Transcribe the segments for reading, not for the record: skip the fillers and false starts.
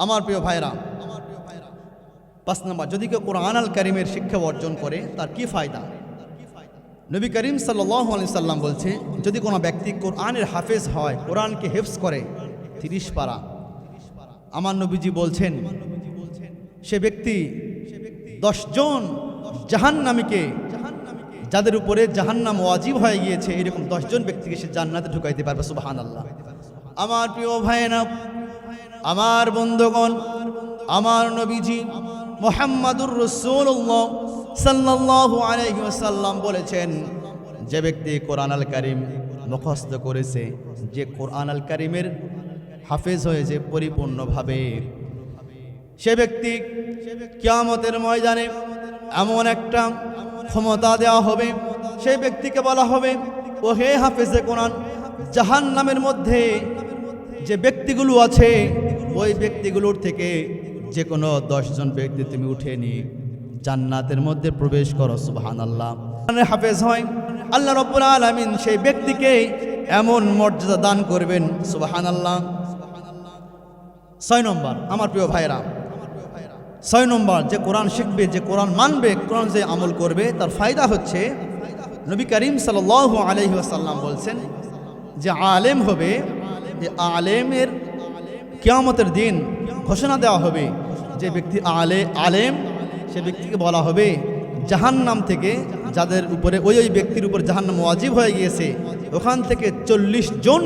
আমার প্রিয় ভাইরা, 5 নম্বর, যদি কেউ কোরআন আল কারিমের শিক্ষা অর্জন করে তার কি ফায়দা? নবী করিম সাল্লাল্লাহু আলাইহি সাল্লাম বলছে, যদি কোনো ব্যক্তি কোরআনের হাফেজ হয়, কোরআনকে হিফজ করে 30 পারা, আমার নবীজি বলছেন সে ব্যক্তি 10 জন জাহান্নামীকে, যাদের উপরে জাহান্নাম ওয়াজিব হয়ে গিয়েছে, এরকম 10 জন ব্যক্তিকে সে জান্নাতে ঢুকাইতে পারবে। সুবহানাল্লাহ। আমার প্রিয় ভাইয়েরা, আমার বন্ধুগণ, আমার নবীজি মুহাম্মাদুর রাসূলুল্লাহ সাল্লাল্লাহু আলাইহি ওয়াসাল্লাম বলেছেন, যে ব্যক্তি কোরআন আল কারীম মুখস্থ করেছে, যে কোরআন আল কারীমের হাফেজ হয়েছে পরিপূর্ণভাবে, সে ব্যক্তি কিয়ামতের ময়দানে এমন একটা ক্ষমতা দেওয়া হবে, সেই ব্যক্তিকে বলা হবে, ও হে হাফেজে কোরআন, জাহান্নামের মধ্যে যে ব্যক্তিগুলো আছে ওই ব্যক্তিগুলোর থেকে যে কোনো 10 জন ব্যক্তি তুমি উঠে নিয়ে জান্নাতের মধ্যে প্রবেশ করো। সুবহানাল্লাহ। হাফেজ হয়, আল্লাহ রাব্বুল আলামিন সেই ব্যক্তিকে এমন মর্যাদা দান করবেন। সুবহানাল্লাহ। 6 নম্বর, আমার প্রিয় ভাইরা, 6 নম্বর, যে কোরআন শিখবে, যে কোরআন মানবে, কোরআন যে আমল করবে, তার ফায়দা হচ্ছে, নবী করিম সাল্লাল্লাহু আলাইহি ওয়াসাল্লাম বলছেন যে আলেম হবে, যে আলেমের কিয়ামতের দিন ঘোষণা দেওয়া হবে, যে ব্যক্তি আলেম সে ব্যক্তিকে বলা হবে জাহান্নাম থেকে, যাদের উপরে ওই ব্যক্তির উপর জাহান্নাম ওয়াজিব হয়ে গিয়েছে, ওখান থেকে 40 জন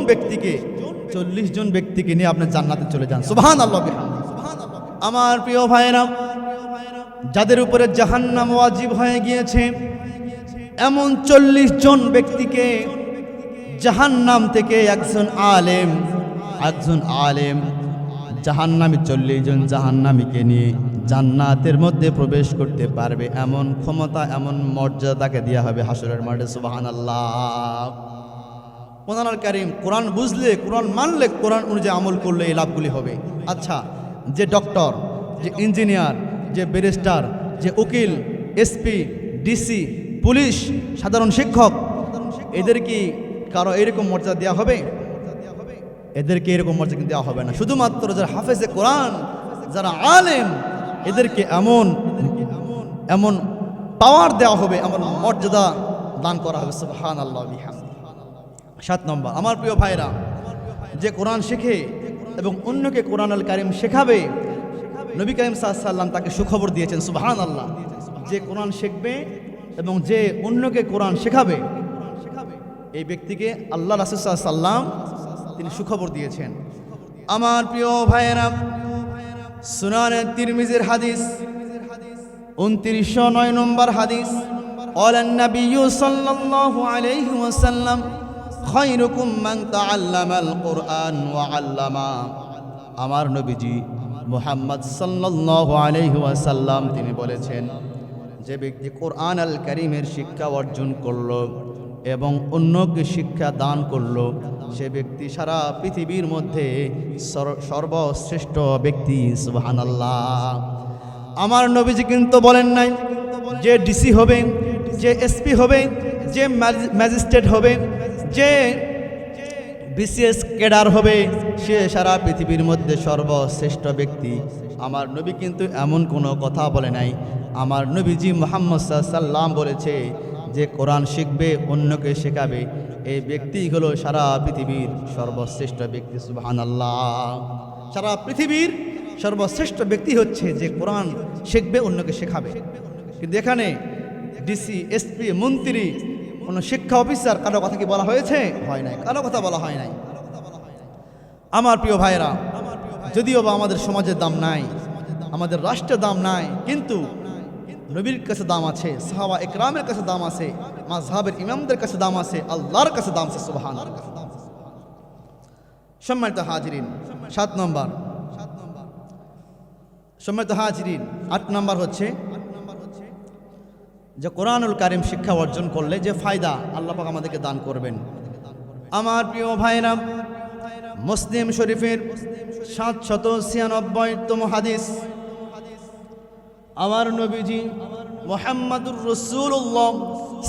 ব্যক্তিকে নিয়ে আপনি জান্নাতে চলে যান। সুবহানাল্লাহ। আমার প্রিয় ভাইরা, যাদের উপরে জাহান্নাম ওয়াজিব হয়ে গিয়েছে এমন 40 জন ব্যক্তিকে জাহান্নাম থেকে একজন আলেম জাহান্নামী 40 জন জাহান্নামীকে নিয়ে জান্নাতের মধ্যে প্রবেশ করতে পারবে, এমন ক্ষমতা, এমন মর্যাদা তাকে দেওয়া হবে হাসরের মাঠে। সুবহানাল্লাহ। কোরআন আল কারীম, কোরআন বুঝলে, কোরআন মানলে, কোরআন অনুযায়ী আমল করলে এই লাভগুলি হবে। আচ্ছা, যে ডক্টর, যে ইঞ্জিনিয়ার, যে ব্যারিস্টার, যে উকিল, এসপি, ডিসি, পুলিশ, সাধারণ শিক্ষক, এদের কি কারো এরকম মর্যাদা দেওয়া হবে? এদেরকে এরকম মর্যাদা দেওয়া হবে না। শুধুমাত্র যারা হাফেজে কোরআন, যারা আলেম, এদেরকে এমন পাওয়ার দেওয়া হবে, এমন মর্যাদা দান করা হবে। সুবহানাল্লাহ বিহামদিহি। 7 নম্বর, আমার প্রিয় ভাইরা, যে কোরআন শেখে এবং অন্যকে কোরআন আল কারীম শেখাবে, নবী করিম সাল্লাল্লাহু আলাইহি ওয়াসাল্লাম তাকে সুখবর দিয়েছেন। সুবহানাল্লাহ। যে কোরআন শিখবে এবং যে অন্যকে কোরআন শেখাবে, এই ব্যক্তিকে আল্লাহ রাসূল সাল্লাল্লাহু আলাইহি ওয়াসাল্লাম তিনি সুখবর দিয়েছেন। আমার প্রিয় ভাইয়েরা, সুনানে তিরমিজির হাদিস 2909 নম্বর হাদিস, ক্বালান নাবিয়্যু সাল্লাল্লাহু আলাইহি ওয়াসাল্লাম খায়রুকুম মান তাআল্লামাল কুরআন ওয়া আল্লামা। আমার নবীজি মুহাম্মদ সাল্লাল্লাহু আলাইহি ওয়াসাল্লাম তিনি বলেছেন, যে ব্যক্তি কোরআন আল কারীমের শিক্ষা অর্জন করলো এবং অন্যকে শিক্ষা দান করলো, সে ব্যক্তি সারা পৃথিবীর মধ্যে সর্বশ্রেষ্ঠ ব্যক্তি। সুবহানাল্লাহ। আমার নবীজি কিন্তু বলেন নাই যে ডিসি হবে, যে এসপি হবে, যে ম্যাজিস্ট্রেট হবে, যে বিসিএস ক্যাডার হবে, সে সারা পৃথিবীর মধ্যে সর্বশ্রেষ্ঠ ব্যক্তি। আমার নবী কিন্তু এমন কোনো কথা বলে নাই। আমার নবীজি মুহাম্মদ সাল্লাল্লাহু আলাইহি ওয়াসাল্লাম বলেছে, যে কোরআন শিখবে, অন্যকে শেখাবে, এই ব্যক্তি হলো সারা পৃথিবীর সর্বশ্রেষ্ঠ ব্যক্তি। সুবহানাল্লাহ। সারা পৃথিবীর সর্বশ্রেষ্ঠ ব্যক্তি হচ্ছে যে কোরআন শিখবে, অন্যকে শেখাবে। কিন্তু এখানে ডিসি, এসপি, মন্ত্রী, কোনো শিক্ষা অফিসার, কারো কথা কি বলা হয়েছে? হয় নাই, কারো কথা বলা হয় নাই। আমার প্রিয় ভাইরা, যদিও বা আমাদের সমাজের দাম নাই, আমাদের রাষ্ট্রের দাম নাই, কিন্তু নবীর কাছে দাম আছে, সাহাবা ইকরামের কাছে দাম আছে, মাযহাবের ইমামদের কাছে দাম আছে, আল্লাহর কাছে দাম আছে। সুবহানাল্লাহ। সম্মানিত হাজিরিন, 7 নম্বর, সম্মানিত হাজিরিন, 8 নম্বর হচ্ছে যে কোরআনুল কারীম শিক্ষা অর্জন করলে যে ফায়দা আল্লাহ পাক আমাদেরকে দান করবেন। আমার প্রিয় ভাইরা, মুসলিম শরীফের 796তম হাদিস, আমার নবীজি মুহাম্মাদুর রাসূলুল্লাহ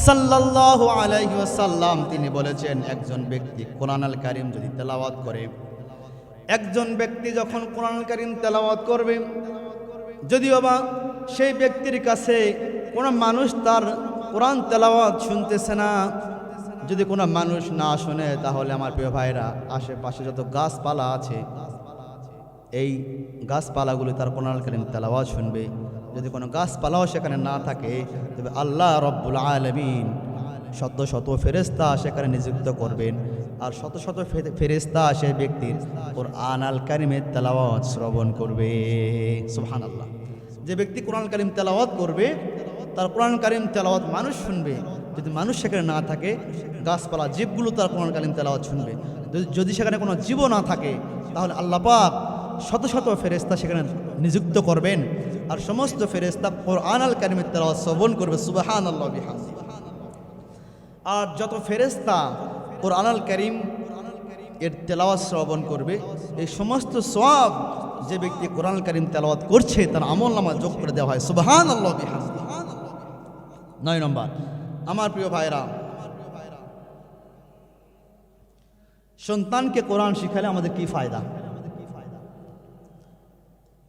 সাল্লাল্লাহু আলাইহি ওয়াসাল্লাম তিনি বলেছেন, একজন ব্যক্তি কোরআন আল কারীম যদি তেলাওয়াত করে একজন ব্যক্তি যখন কোরআন কারীম তেলাওয়াত করবে, যদিও বা সেই ব্যক্তির কাছে কোনো মানুষ তার কোরআন তেলাওয়াত শুনতেছে না, যদি কোনো মানুষ না শুনে, তাহলে আমার প্রিয় ভাইরা আশেপাশে যত গাছপালা আছে এই গাছপালাগুলো তার কোরআন কারীম তেলাওয়াত শুনবে। যদি কোনো গাছপালাও সেখানে না থাকে, তবে আল্লাহ রব্বুল আলামিন শত শত ফেরেশতা সেখানে নিযুক্ত করবেন, আর শত শত ফেরেশতা সেই ব্যক্তির কোরআন আল কারীমের তেলাওয়াত শ্রবণ করবে। সুবহানাল্লাহ। যে ব্যক্তি কোরআন কারীম তেলাওয়াত করবে, তার কোরআন কারীম তেলাওয়াত মানুষ শুনবে। যদি মানুষ সেখানে না থাকে, গাছপালা জীবগুলো তার কোরআন কারীম তেলাওয়াত শুনবে। যদি সেখানে কোনো জীবও না থাকে, তাহলে আল্লাহ পাক শত শত ফেরেশতা সেখানে নিযুক্ত করবেন, আর সমস্ত ফেরেশতা কোরআন আল কারীমের তেলাওয়াত শ্রবণ করবে। সুবহানাল্লাহ বিহামদিহি। আর যত ফেরেশতা কোরআন আল কারীম এর তেলাওয়াত শ্রবণ করবে, এই সমস্ত সওয়াব যে ব্যক্তি কোরআন কারীম তেলাওয়াত করছে তার আমলনামায় যোগ করে দেওয়া হয়। সুবহানাল্লাহ বিহামদিহি। 9 নম্বর, আমার প্রিয় ভাইরা, সন্তানকে কোরআন শিখালে আমাদের কি ফায়দা?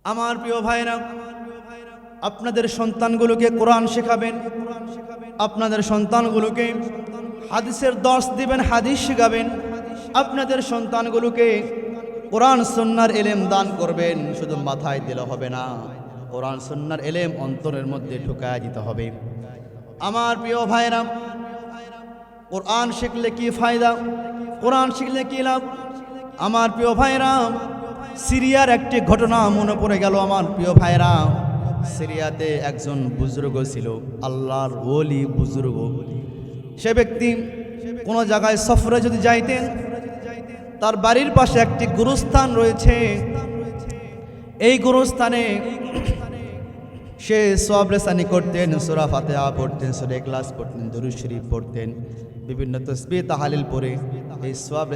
আমার প্রিয় ভাইরা, আপনাদের সন্তানগুলোকে কোরআন শেখাবেন, আপনাদের সন্তানগুলোকে হাদিসের দর্স দিবেন, হাদিস শেখাবেন, আপনাদের সন্তানগুলোকে কোরআন সুন্নাহর ইলম দান করবেন। শুধু মাথায় দিলে হবে না, কোরআন সুন্নাহর ইলম অন্তরের মধ্যে ঢুকায় দিতে হবে। আমার প্রিয় ভাইরা, কোরআন শিখলে কি ফায়দা? কোরআন শিখলে কি লাভ? আমার প্রিয় ভাইরা, সিরিয়ার একটি ঘটনা মনে পড়ে গেল। আমার প্রিয় ভাইরা, সিরিয়াতে একজন বুজুর্গ ছিল, আল্লাহর ওলি বুজুর্গ। সে ব্যক্তি কোনো জায়গায় সফরে যদি যাইতেন, তার বাড়ির পাশে একটি গুরুস্থান রয়েছে। এই গুরুস্থানে সে সওয়াব রেসানি করতেন, সূরা ফাতিহা পড়তেন, সূরা ইখলাস পড়তেন, দুরূদ শরীফ পড়তেন, বিভিন্ন তাসবিহ তাহলিল পড়ে এই সওয়াব